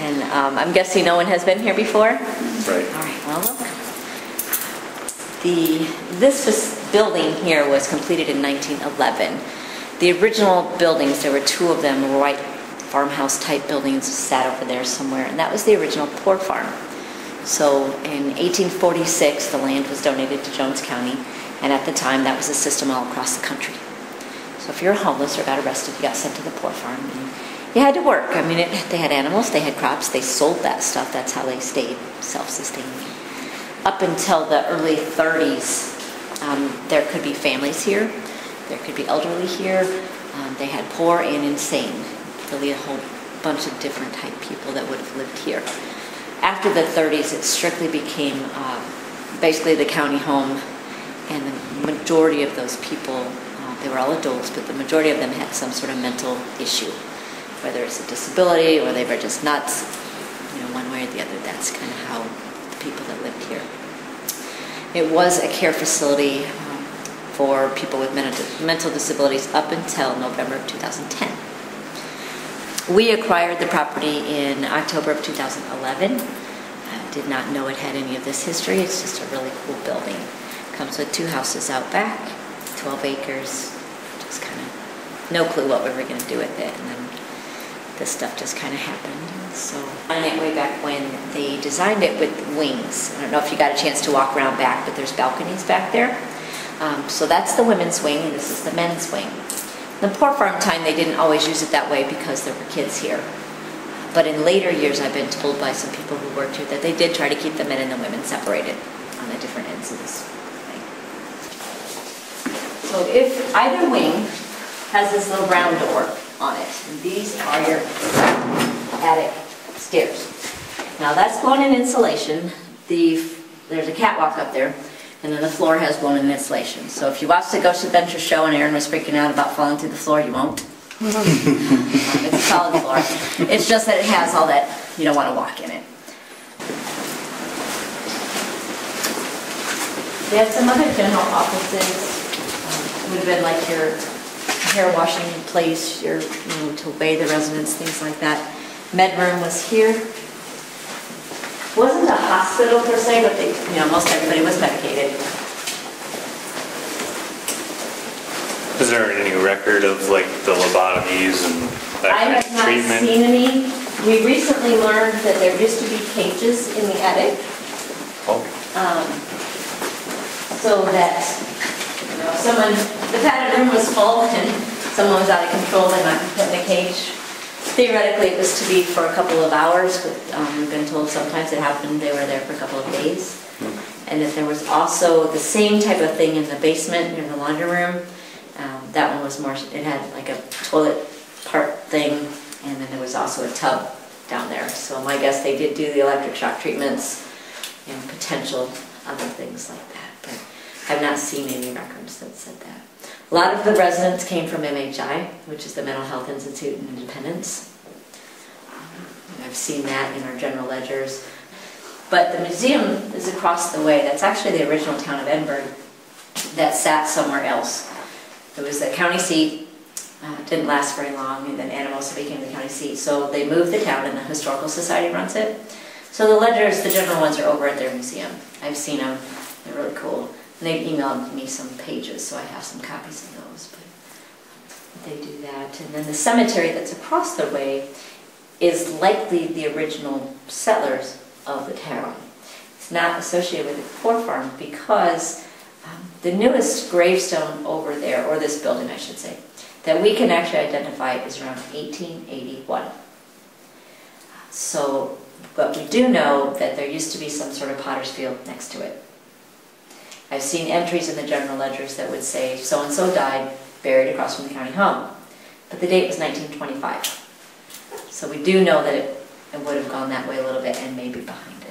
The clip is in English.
And I'm guessing no one has been here before? Right. All right, well, look. This building here was completed in 1911. The original buildings, there were two of them, were white farmhouse type buildings, sat over there somewhere, and that was the original pork farm. So in 1846, the land was donated to Jones County, and at the time, that was a system all across the country. So if you were homeless or got arrested, you got sent to the pork farm, and you had to work. I mean, they had animals, they had crops, they sold that stuff. That's how they stayed self-sustaining. Up until the early 30s, there could be families here, there could be elderly here. They had poor and insane, really a whole bunch of different type people that would have lived here. After the 30s, it strictly became basically the county home, and the majority of those people, they were all adults, but the majority of them had some sort of mental issue, whether it's a disability or they were just nuts, one way or the other. That's kind of how the people that lived here. It was a care facility for people with mental disabilities up until November of 2010. We acquired the property in October of 2011. I did not know it had any of this history. It's just a really cool building. Comes with 2 houses out back, 12 acres, just kind of no clue what we were going to do with it. And then this stuff just kind of happened. So on it way back when they designed it with wings. I don't know if you got a chance to walk around back, but there's balconies back there. So that's the women's wing, and this is the men's wing. In the pork farm time, they didn't always use it that way because there were kids here. But in later years, I've been told by some people who worked here that they did try to keep the men and the women separated on the different ends of this thing. So if either wing has this little round door on it, and these are your attic stairs. Now that's blown-in insulation. There's a catwalk up there, and then the floor has blown-in insulation. So if you watch the Ghost Adventure show and Aaron was freaking out about falling through the floor, you won't. It's a solid floor. It's just that it has all that, you don't want to walk in it. They have some other general offices. Would have been like your hair washing place, your, to obey the residents, things like that. Med room was here. Wasn't a hospital per se, but they, most everybody was medicated. Is there any record of like the lobotomies and that kind of treatment? I have not seen any. We recently learned that there used to be cages in the attic. Oh. So that the padded room was full and someone was out of control, they might be put in a cage. Theoretically, it was to be for a couple of hours, but we've been told sometimes it happened they were there for a couple of days. And that there was also the same type of thing in the basement near the laundry room. That one was more, it had like a toilet part thing, and then there was also a tub down there. So my guess, they did do the electric shock treatments and potential other things like that. But I've not seen any records that said that. A lot of the residents came from MHI, which is the Mental Health Institute in Independence. I've seen that in our general ledgers. But the museum is across the way. That's actually the original town of Edinburgh that sat somewhere else. It was the county seat, didn't last very long, and then Anamosa became the county seat. So they moved the town, and the Historical Society runs it. So the ledgers, the general ones, are over at their museum. I've seen them. They're really cool. And they've emailed me some pages, so I have some copies of those. But they do that. And then the cemetery that's across the way is likely the original settlers of the town. It's not associated with the pork farm because the newest gravestone over there, or this building I should say, that we can actually identify is around 1881. So, but we do know that there used to be some sort of potter's field next to it. I've seen entries in the general ledgers that would say so-and-so died, buried across from the county home. But the date was 1925. So we do know that it would have gone that way a little bit and maybe behind.